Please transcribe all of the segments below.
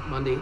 Mandi.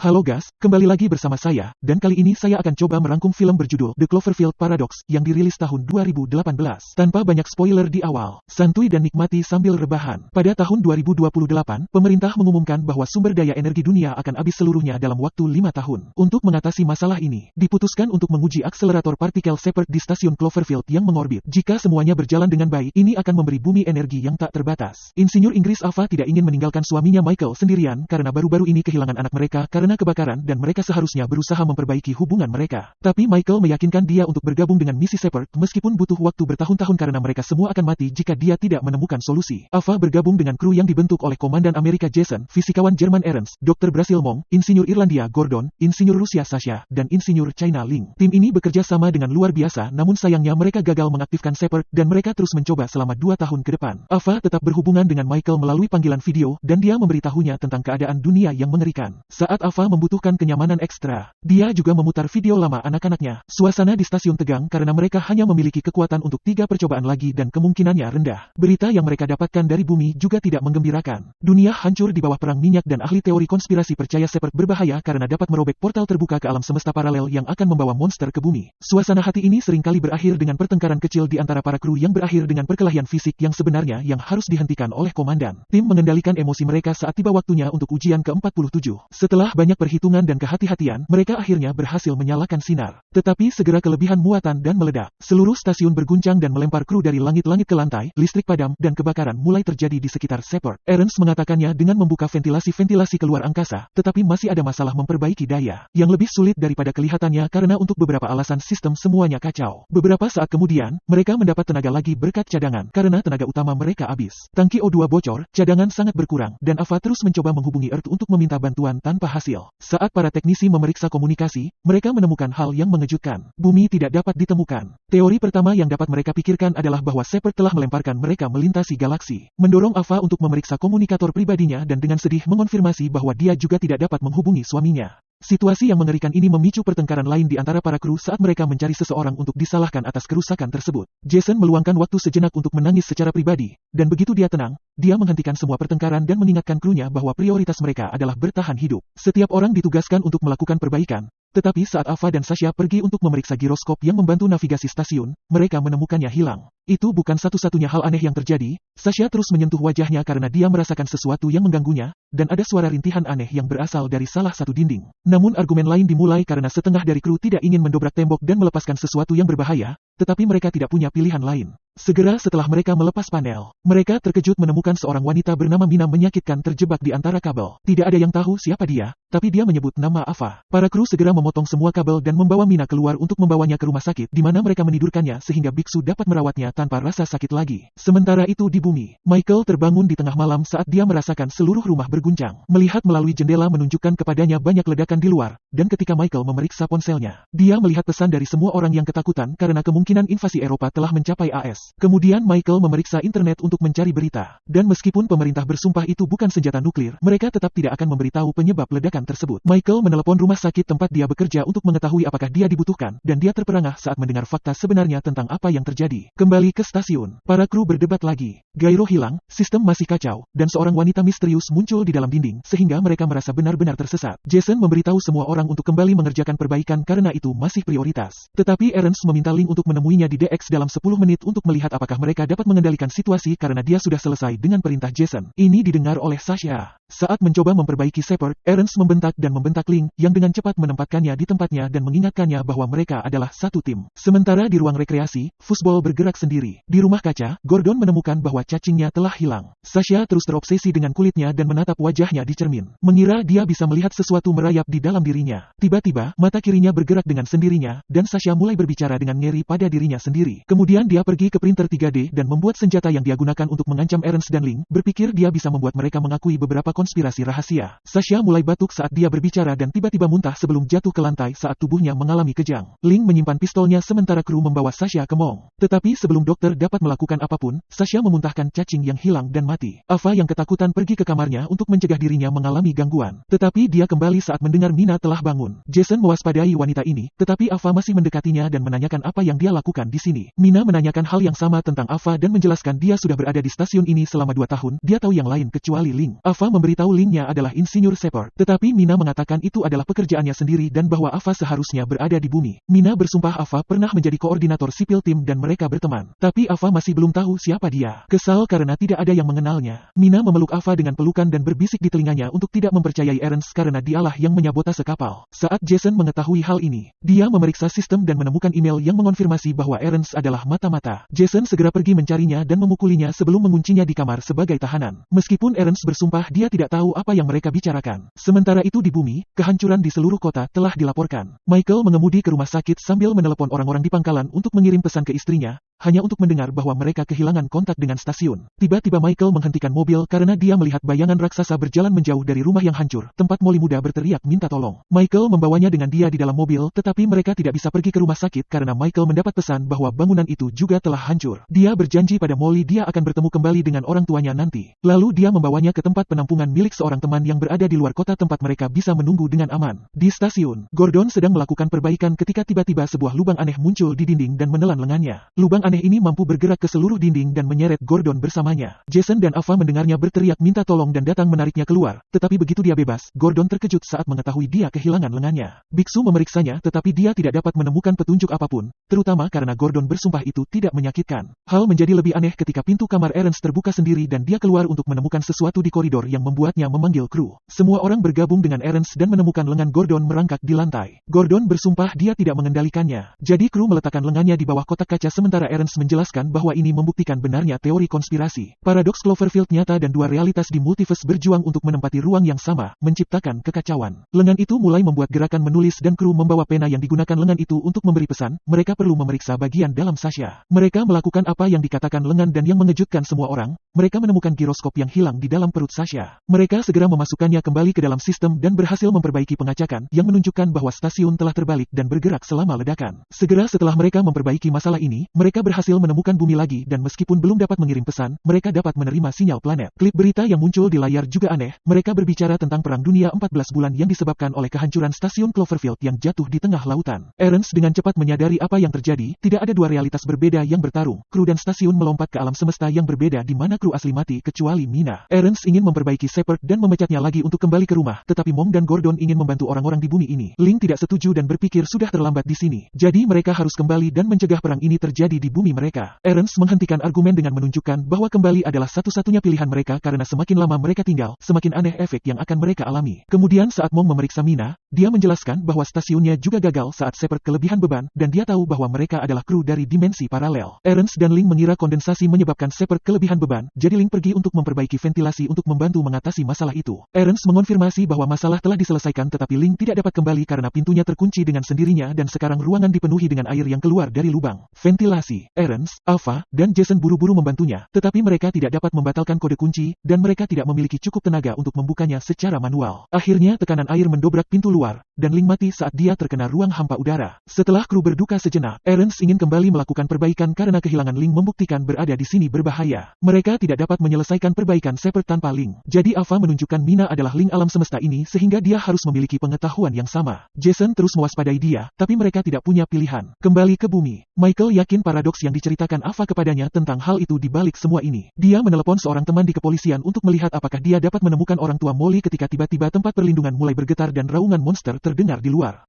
Halo guys, kembali lagi bersama saya, dan kali ini saya akan coba merangkum film berjudul The Cloverfield Paradox yang dirilis tahun 2018. Tanpa banyak spoiler di awal, santuy dan nikmati sambil rebahan. Pada tahun 2028, pemerintah mengumumkan bahwa sumber daya energi dunia akan habis seluruhnya dalam waktu 5 tahun. Untuk mengatasi masalah ini, diputuskan untuk menguji akselerator partikel Shepard di stasiun Cloverfield yang mengorbit. Jika semuanya berjalan dengan baik, ini akan memberi bumi energi yang tak terbatas. Insinyur Inggris Ava tidak ingin meninggalkan suaminya Michael sendirian karena baru-baru ini kehilangan anak mereka karena kebakaran dan mereka seharusnya berusaha memperbaiki hubungan mereka. Tapi Michael meyakinkan dia untuk bergabung dengan misi Shepard meskipun butuh waktu bertahun-tahun karena mereka semua akan mati jika dia tidak menemukan solusi. Ava bergabung dengan kru yang dibentuk oleh Komandan Amerika Jason, fisikawan Jerman Ernst, Dr. Brasil Mong, Insinyur Irlandia Gordon, Insinyur Rusia Sasha, dan Insinyur China Ling. Tim ini bekerja sama dengan luar biasa namun sayangnya mereka gagal mengaktifkan Shepard dan mereka terus mencoba selama 2 tahun ke depan. Ava tetap berhubungan dengan Michael melalui panggilan video dan dia memberitahunya tentang keadaan dunia yang mengerikan. Saat Ava membutuhkan kenyamanan ekstra, dia juga memutar video lama anak-anaknya. Suasana di stasiun tegang karena mereka hanya memiliki kekuatan untuk 3 percobaan lagi dan kemungkinannya rendah. Berita yang mereka dapatkan dari bumi juga tidak menggembirakan. Dunia hancur di bawah perang minyak dan ahli teori konspirasi percaya Shepard berbahaya karena dapat merobek portal terbuka ke alam semesta paralel yang akan membawa monster ke bumi. Suasana hati ini seringkali berakhir dengan pertengkaran kecil di antara para kru yang berakhir dengan perkelahian fisik yang sebenarnya yang harus dihentikan oleh komandan. Tim mengendalikan emosi mereka saat tiba waktunya untuk ujian ke-47. Setelah banyak perhitungan dan kehati-hatian, mereka akhirnya berhasil menyalakan sinar. Tetapi segera kelebihan muatan dan meledak. Seluruh stasiun berguncang dan melempar kru dari langit-langit ke lantai, listrik padam, dan kebakaran mulai terjadi di sekitar Shepard. Ernst mengatakannya dengan membuka ventilasi-ventilasi keluar angkasa, tetapi masih ada masalah memperbaiki daya. Yang lebih sulit daripada kelihatannya karena untuk beberapa alasan sistem semuanya kacau. Beberapa saat kemudian, mereka mendapat tenaga lagi berkat cadangan, karena tenaga utama mereka habis. Tangki O2 bocor, cadangan sangat berkurang, dan Ava terus mencoba menghubungi Earth untuk meminta bantuan tanpa hasil. Saat para teknisi memeriksa komunikasi, mereka menemukan hal yang mengejutkan. Bumi tidak dapat ditemukan. Teori pertama yang dapat mereka pikirkan adalah bahwa Shepard telah melemparkan mereka melintasi galaksi, mendorong Ava untuk memeriksa komunikator pribadinya dan dengan sedih mengonfirmasi bahwa dia juga tidak dapat menghubungi suaminya. Situasi yang mengerikan ini memicu pertengkaran lain di antara para kru saat mereka mencari seseorang untuk disalahkan atas kerusakan tersebut. Jason meluangkan waktu sejenak untuk menangis secara pribadi, dan begitu dia tenang, dia menghentikan semua pertengkaran dan mengingatkan krunya bahwa prioritas mereka adalah bertahan hidup. Setiap orang ditugaskan untuk melakukan perbaikan, tetapi saat Ava dan Sasha pergi untuk memeriksa giroskop yang membantu navigasi stasiun, mereka menemukannya hilang. Itu bukan satu-satunya hal aneh yang terjadi. Sasha terus menyentuh wajahnya karena dia merasakan sesuatu yang mengganggunya, dan ada suara rintihan aneh yang berasal dari salah satu dinding. Namun argumen lain dimulai karena setengah dari kru tidak ingin mendobrak tembok dan melepaskan sesuatu yang berbahaya, tetapi mereka tidak punya pilihan lain. Segera setelah mereka melepas panel, mereka terkejut menemukan seorang wanita bernama Mina menyakitkan terjebak di antara kabel. Tidak ada yang tahu siapa dia, tapi dia menyebut nama Ava. Para kru segera memotong semua kabel dan membawa Mina keluar untuk membawanya ke rumah sakit, di mana mereka menidurkannya sehingga biksu dapat merawatnya tanpa rasa sakit lagi. Sementara itu di bumi, Michael terbangun di tengah malam saat dia merasakan seluruh rumah berguncang. Melihat melalui jendela menunjukkan kepadanya banyak ledakan di luar, dan ketika Michael memeriksa ponselnya, dia melihat pesan dari semua orang yang ketakutan karena kemungkinan invasi Eropa telah mencapai AS. Kemudian Michael memeriksa internet untuk mencari berita, dan meskipun pemerintah bersumpah itu bukan senjata nuklir, mereka tetap tidak akan memberitahu penyebab ledakan tersebut. Michael menelepon rumah sakit tempat dia bekerja untuk mengetahui apakah dia dibutuhkan, dan dia terperangah saat mendengar fakta sebenarnya tentang apa yang terjadi. Kembali ke stasiun, para kru berdebat lagi. Gyro hilang, sistem masih kacau, dan seorang wanita misterius muncul di dalam dinding, sehingga mereka merasa benar-benar tersesat. Jason memberitahu semua orang untuk kembali mengerjakan perbaikan karena itu masih prioritas. Tetapi Ernst meminta Ling untuk menemuinya di DX dalam 10 menit untuk melihat apakah mereka dapat mengendalikan situasi karena dia sudah selesai dengan perintah Jason. Ini didengar oleh Sasha. Saat mencoba memperbaiki Shepard, Ernst membentak dan membentak Ling, yang dengan cepat menempatkannya di tempatnya dan mengingatkannya bahwa mereka adalah satu tim. Sementara di ruang rekreasi, Fuzzball bergerak sendiri. Di rumah kaca, Gordon menemukan bahwa cacingnya telah hilang. Sasha terus terobsesi dengan kulitnya dan menatap wajahnya di cermin. Mengira dia bisa melihat sesuatu merayap di dalam dirinya. Tiba-tiba, mata kirinya bergerak dengan sendirinya, dan Sasha mulai berbicara dengan ngeri pada menjaga dirinya sendiri. Kemudian dia pergi ke printer 3D dan membuat senjata yang dia gunakan untuk mengancam Ernst dan Ling, berpikir dia bisa membuat mereka mengakui beberapa konspirasi rahasia. Sasha mulai batuk saat dia berbicara dan tiba-tiba muntah sebelum jatuh ke lantai saat tubuhnya mengalami kejang. Ling menyimpan pistolnya sementara kru membawa Sasha ke Mong. Tetapi sebelum dokter dapat melakukan apapun, Sasha memuntahkan cacing yang hilang dan mati. Ava yang ketakutan pergi ke kamarnya untuk mencegah dirinya mengalami gangguan. Tetapi dia kembali saat mendengar Mina telah bangun. Jason mewaspadai wanita ini, tetapi Ava masih mendekatinya dan menanyakan apa yang dia lakukan di sini. Mina menanyakan hal yang sama tentang Ava dan menjelaskan dia sudah berada di stasiun ini selama 2 tahun, dia tahu yang lain kecuali Ling. Ava memberitahu Lingnya adalah insinyur Shepard, tetapi Mina mengatakan itu adalah pekerjaannya sendiri dan bahwa Ava seharusnya berada di bumi. Mina bersumpah Ava pernah menjadi koordinator sipil tim dan mereka berteman. Tapi Ava masih belum tahu siapa dia. Kesal karena tidak ada yang mengenalnya. Mina memeluk Ava dengan pelukan dan berbisik di telinganya untuk tidak mempercayai Ernst karena dialah yang menyabotase kapal. Saat Jason mengetahui hal ini, dia memeriksa sistem dan menemukan email yang mengonfirmasi bahwa Ernst adalah mata-mata. Jason segera pergi mencarinya dan memukulinya sebelum menguncinya di kamar sebagai tahanan. Meskipun Ernst bersumpah dia tidak tahu apa yang mereka bicarakan. Sementara itu di bumi, kehancuran di seluruh kota telah dilaporkan. Michael mengemudi ke rumah sakit sambil menelepon orang-orang di pangkalan untuk mengirim pesan ke istrinya, hanya untuk mendengar bahwa mereka kehilangan kontak dengan stasiun. Tiba-tiba Michael menghentikan mobil karena dia melihat bayangan raksasa berjalan menjauh dari rumah yang hancur. Tempat Molly muda berteriak minta tolong. Michael membawanya dengan dia di dalam mobil, tetapi mereka tidak bisa pergi ke rumah sakit karena Michael mendapat pesan bahwa bangunan itu juga telah hancur. Dia berjanji pada Molly dia akan bertemu kembali dengan orang tuanya nanti. Lalu dia membawanya ke tempat penampungan milik seorang teman yang berada di luar kota tempat mereka bisa menunggu dengan aman. Di stasiun, Gordon sedang melakukan perbaikan ketika tiba-tiba sebuah lubang aneh muncul di dinding dan menelan lengannya. Lubang aneh ini mampu bergerak ke seluruh dinding dan menyeret Gordon bersamanya. Jason dan Ava mendengarnya berteriak minta tolong dan datang menariknya keluar, tetapi begitu dia bebas, Gordon terkejut saat mengetahui dia kehilangan lengannya. Biksu memeriksanya tetapi dia tidak dapat menemukan petunjuk apapun, terutama karena Gordon bersumpah itu tidak menyakitkan. Hal menjadi lebih aneh ketika pintu kamar Ernst terbuka sendiri dan dia keluar untuk menemukan sesuatu di koridor yang membuatnya memanggil kru. Semua orang bergabung dengan Ernst dan menemukan lengan Gordon merangkak di lantai. Gordon bersumpah dia tidak mengendalikannya. Jadi kru meletakkan lengannya di bawah kotak kaca sementara Ernst menjelaskan bahwa ini membuktikan benarnya teori konspirasi. Paradoks Cloverfield nyata dan dua realitas di multiverse berjuang untuk menempati ruang yang sama, menciptakan kekacauan. Lengan itu mulai membuat gerakan menulis dan kru membawa pena yang digunakan lengan itu untuk memberi pesan, mereka perlu memeriksa bagian dalam Sasha. Mereka melakukan apa yang dikatakan lengan dan yang mengejutkan semua orang, mereka menemukan giroskop yang hilang di dalam perut Sasha. Mereka segera memasukkannya kembali ke dalam sistem dan berhasil memperbaiki pengacakan yang menunjukkan bahwa stasiun telah terbalik dan bergerak selama ledakan. Segera setelah mereka memperbaiki masalah ini, mereka berhasil menemukan bumi lagi dan meskipun belum dapat mengirim pesan, mereka dapat menerima sinyal planet. Klip berita yang muncul di layar juga aneh, mereka berbicara tentang Perang Dunia 14 bulan yang disebabkan oleh kehancuran stasiun Cloverfield yang jatuh di tengah lautan. Ernst dengan cepat menyadari apa yang terjadi, tidak ada dua realitas berbeda yang bertarung, kru dan stasiun melompat ke alam semesta yang berbeda di mana kru asli mati kecuali Mina. Ernst ingin memperbaiki Shepard dan memecatnya lagi untuk kembali ke rumah, tetapi Mong dan Gordon ingin membantu orang-orang di bumi ini. Ling tidak setuju dan berpikir sudah terlambat di sini, jadi mereka harus kembali dan mencegah perang ini terjadi di bumi mereka. Ernst menghentikan argumen dengan menunjukkan bahwa kembali adalah satu-satunya pilihan mereka karena semakin lama mereka tinggal, semakin aneh efek yang akan mereka alami. Kemudian saat Mong memeriksa Mina, dia menjelaskan bahwa stasiunnya juga gagal saat Shepard kelebihan beban, dan dia tahu bahwa mereka adalah kru dari dimensi paralel. Ernst dan Ling mengira kondensasi menyebabkan Shepard kelebihan beban, jadi Ling pergi untuk memperbaiki ventilasi untuk membantu mengatasi masalah itu. Ernst mengonfirmasi bahwa masalah telah diselesaikan tetapi Ling tidak dapat kembali karena pintunya terkunci dengan sendirinya dan sekarang ruangan dipenuhi dengan air yang keluar dari lubang ventilasi. Ernst, Ava, dan Jason buru-buru membantunya, tetapi mereka tidak dapat membatalkan kode kunci, dan mereka tidak memiliki cukup tenaga untuk membukanya secara manual. Akhirnya tekanan air mendobrak pintu luar, dan Ling mati saat dia terkena ruang hampa udara. Setelah kru berduka sejenak, Ernst ingin kembali melakukan perbaikan karena kehilangan Ling membuktikan berada di sini berbahaya. Mereka tidak dapat menyelesaikan perbaikan Shepard tanpa Ling. Jadi Ava menunjukkan Mina adalah Ling alam semesta ini sehingga dia harus memiliki pengetahuan yang sama. Jason terus mewaspadai dia, tapi mereka tidak punya pilihan. Kembali ke bumi, Michael yakin paradoks yang diceritakan Ava kepadanya tentang hal itu di balik semua ini. Dia menelepon seorang teman di kepolisian untuk melihat apakah dia dapat menemukan orang tua Molly ketika tiba-tiba tempat perlindungan mulai bergetar dan raungan monster terdengar di luar.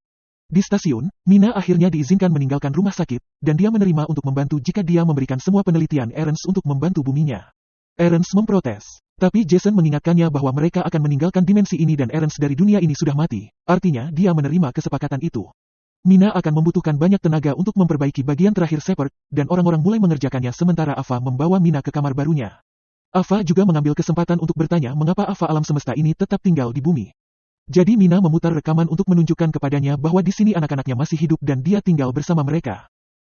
Di stasiun, Mina akhirnya diizinkan meninggalkan rumah sakit, dan dia menerima untuk membantu jika dia memberikan semua penelitian Ernst untuk membantu buminya. Ernst memprotes. Tapi Jason mengingatkannya bahwa mereka akan meninggalkan dimensi ini dan Ernst dari dunia ini sudah mati. Artinya dia menerima kesepakatan itu. Mina akan membutuhkan banyak tenaga untuk memperbaiki bagian terakhir Shepard, dan orang-orang mulai mengerjakannya sementara Ava membawa Mina ke kamar barunya. Ava juga mengambil kesempatan untuk bertanya mengapa Ava alam semesta ini tetap tinggal di bumi. Jadi Mina memutar rekaman untuk menunjukkan kepadanya bahwa di sini anak-anaknya masih hidup dan dia tinggal bersama mereka.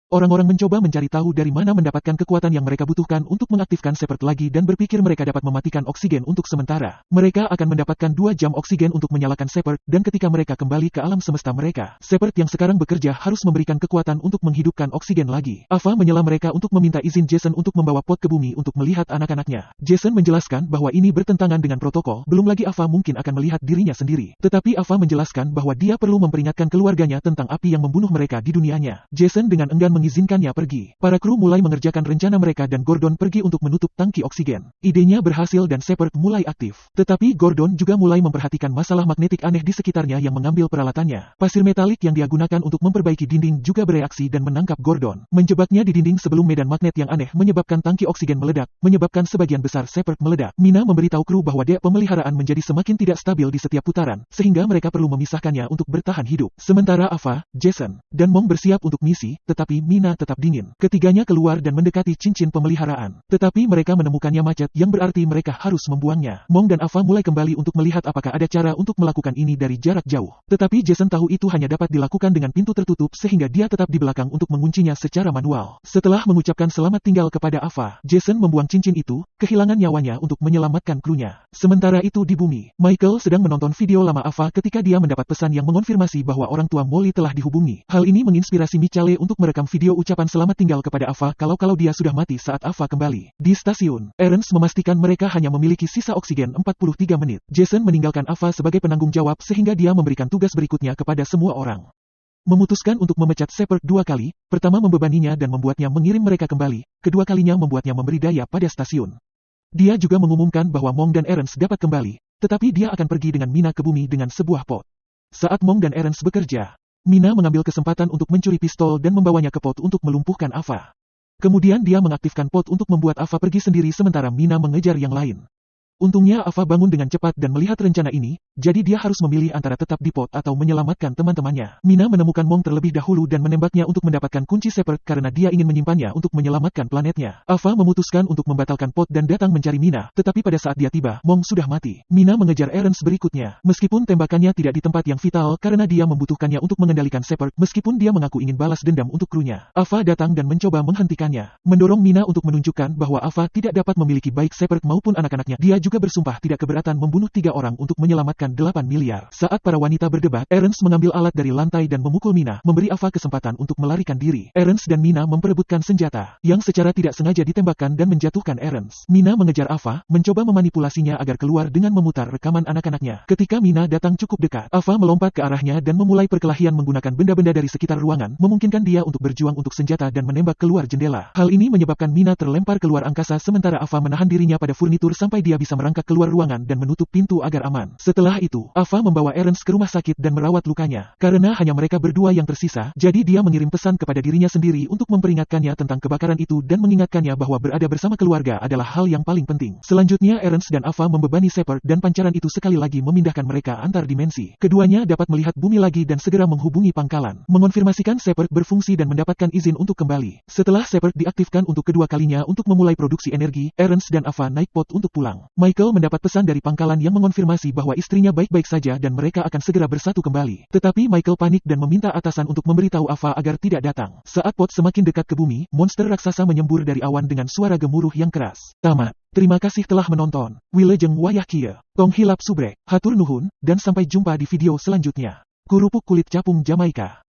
Orang-orang mencoba mencari tahu dari mana mendapatkan kekuatan yang mereka butuhkan untuk mengaktifkan Shepard lagi dan berpikir mereka dapat mematikan oksigen untuk sementara. Mereka akan mendapatkan 2 jam oksigen untuk menyalakan Shepard, dan ketika mereka kembali ke alam semesta mereka, Shepard yang sekarang bekerja harus memberikan kekuatan untuk menghidupkan oksigen lagi. Ava menyela mereka untuk meminta izin Jason untuk membawa pot ke bumi untuk melihat anak-anaknya. Jason menjelaskan bahwa ini bertentangan dengan protokol, belum lagi Ava mungkin akan melihat dirinya sendiri. Tetapi Ava menjelaskan bahwa dia perlu memperingatkan keluarganya tentang api yang membunuh mereka di dunianya. Jason dengan enggan mengizinkannya pergi. Para kru mulai mengerjakan rencana mereka dan Gordon pergi untuk menutup tangki oksigen. Idenya berhasil dan Shepard mulai aktif. Tetapi Gordon juga mulai memperhatikan masalah magnetik aneh di sekitarnya yang mengambil peralatannya. Pasir metalik yang dia gunakan untuk memperbaiki dinding juga bereaksi dan menangkap Gordon, menjebaknya di dinding sebelum medan magnet yang aneh menyebabkan tangki oksigen meledak, menyebabkan sebagian besar Shepard meledak. Mina memberitahu kru bahwa dek pemeliharaan menjadi semakin tidak stabil di setiap putaran, sehingga mereka perlu memisahkannya untuk bertahan hidup. Sementara Ava, Jason, dan Mong bersiap untuk misi, tetapi Mina tetap dingin. Ketiganya keluar dan mendekati cincin pemeliharaan. Tetapi mereka menemukannya macet, yang berarti mereka harus membuangnya. Mong dan Ava mulai kembali untuk melihat apakah ada cara untuk melakukan ini dari jarak jauh. Tetapi Jason tahu itu hanya dapat dilakukan dengan pintu tertutup sehingga dia tetap di belakang untuk menguncinya secara manual. Setelah mengucapkan selamat tinggal kepada Ava, Jason membuang cincin itu, kehilangan nyawanya untuk menyelamatkan krunya. Sementara itu di bumi, Michael sedang menonton video lama Ava ketika dia mendapat pesan yang mengonfirmasi bahwa orang tua Molly telah dihubungi. Hal ini menginspirasi Michale untuk merekam video ucapan selamat tinggal kepada Ava kalau dia sudah mati saat Ava kembali. Di stasiun, Ernst memastikan mereka hanya memiliki sisa oksigen 43 menit. Jason meninggalkan Ava sebagai penanggung jawab sehingga dia memberikan tugas berikutnya kepada semua orang. Memutuskan untuk memecat Shepard 2 kali, pertama membebaninya dan membuatnya mengirim mereka kembali, kedua kalinya membuatnya memberi daya pada stasiun. Dia juga mengumumkan bahwa Mong dan Ernst dapat kembali, tetapi dia akan pergi dengan Mina ke bumi dengan sebuah pot. Saat Mong dan Ernst bekerja, Mina mengambil kesempatan untuk mencuri pistol dan membawanya ke pot untuk melumpuhkan Ava. Kemudian dia mengaktifkan pot untuk membuat Ava pergi sendiri sementara Mina mengejar yang lain. Untungnya Ava bangun dengan cepat dan melihat rencana ini, jadi dia harus memilih antara tetap di pot atau menyelamatkan teman-temannya. Mina menemukan Mong terlebih dahulu dan menembaknya untuk mendapatkan kunci Shepard karena dia ingin menyimpannya untuk menyelamatkan planetnya. Ava memutuskan untuk membatalkan pot dan datang mencari Mina, tetapi pada saat dia tiba, Mong sudah mati. Mina mengejar Ernst berikutnya. Meskipun tembakannya tidak di tempat yang vital karena dia membutuhkannya untuk mengendalikan Shepard, meskipun dia mengaku ingin balas dendam untuk krunya. Ava datang dan mencoba menghentikannya, mendorong Mina untuk menunjukkan bahwa Ava tidak dapat memiliki baik Shepard maupun anak-anaknya. Dia juga bersumpah tidak keberatan membunuh 3 orang untuk menyelamatkan 8 miliar. Saat para wanita berdebat, Ernst mengambil alat dari lantai dan memukul Mina, memberi Ava kesempatan untuk melarikan diri. Ernst dan Mina memperebutkan senjata, yang secara tidak sengaja ditembakkan dan menjatuhkan Ernst. Mina mengejar Ava, mencoba memanipulasinya agar keluar dengan memutar rekaman anak-anaknya. Ketika Mina datang cukup dekat, Ava melompat ke arahnya dan memulai perkelahian menggunakan benda-benda dari sekitar ruangan, memungkinkan dia untuk berjuang untuk senjata dan menembak keluar jendela. Hal ini menyebabkan Mina terlempar keluar angkasa sementara Ava menahan dirinya pada furnitur sampai dia bisa merangkak keluar ruangan dan menutup pintu agar aman. Setelah itu, Ava membawa Ernst ke rumah sakit dan merawat lukanya. Karena hanya mereka berdua yang tersisa, jadi dia mengirim pesan kepada dirinya sendiri untuk memperingatkannya tentang kebakaran itu dan mengingatkannya bahwa berada bersama keluarga adalah hal yang paling penting. Selanjutnya Ernst dan Ava membebani Shepard dan pancaran itu sekali lagi memindahkan mereka antar dimensi. Keduanya dapat melihat bumi lagi dan segera menghubungi pangkalan, mengonfirmasikan Shepard berfungsi dan mendapatkan izin untuk kembali. Setelah Shepard diaktifkan untuk kedua kalinya untuk memulai produksi energi, Ernst dan Ava naik pot untuk pulang. Michael mendapat pesan dari pangkalan yang mengonfirmasi bahwa istrinya baik-baik saja dan mereka akan segera bersatu kembali. Tetapi Michael panik dan meminta atasan untuk memberitahu Ava agar tidak datang. Saat pot semakin dekat ke bumi, monster raksasa menyembur dari awan dengan suara gemuruh yang keras. Tamat. Terima kasih telah menonton. Wilujeng wayah kieu. Tong hilap subrek. Hatur nuhun, dan sampai jumpa di video selanjutnya. Kerupuk kulit capung Jamaika.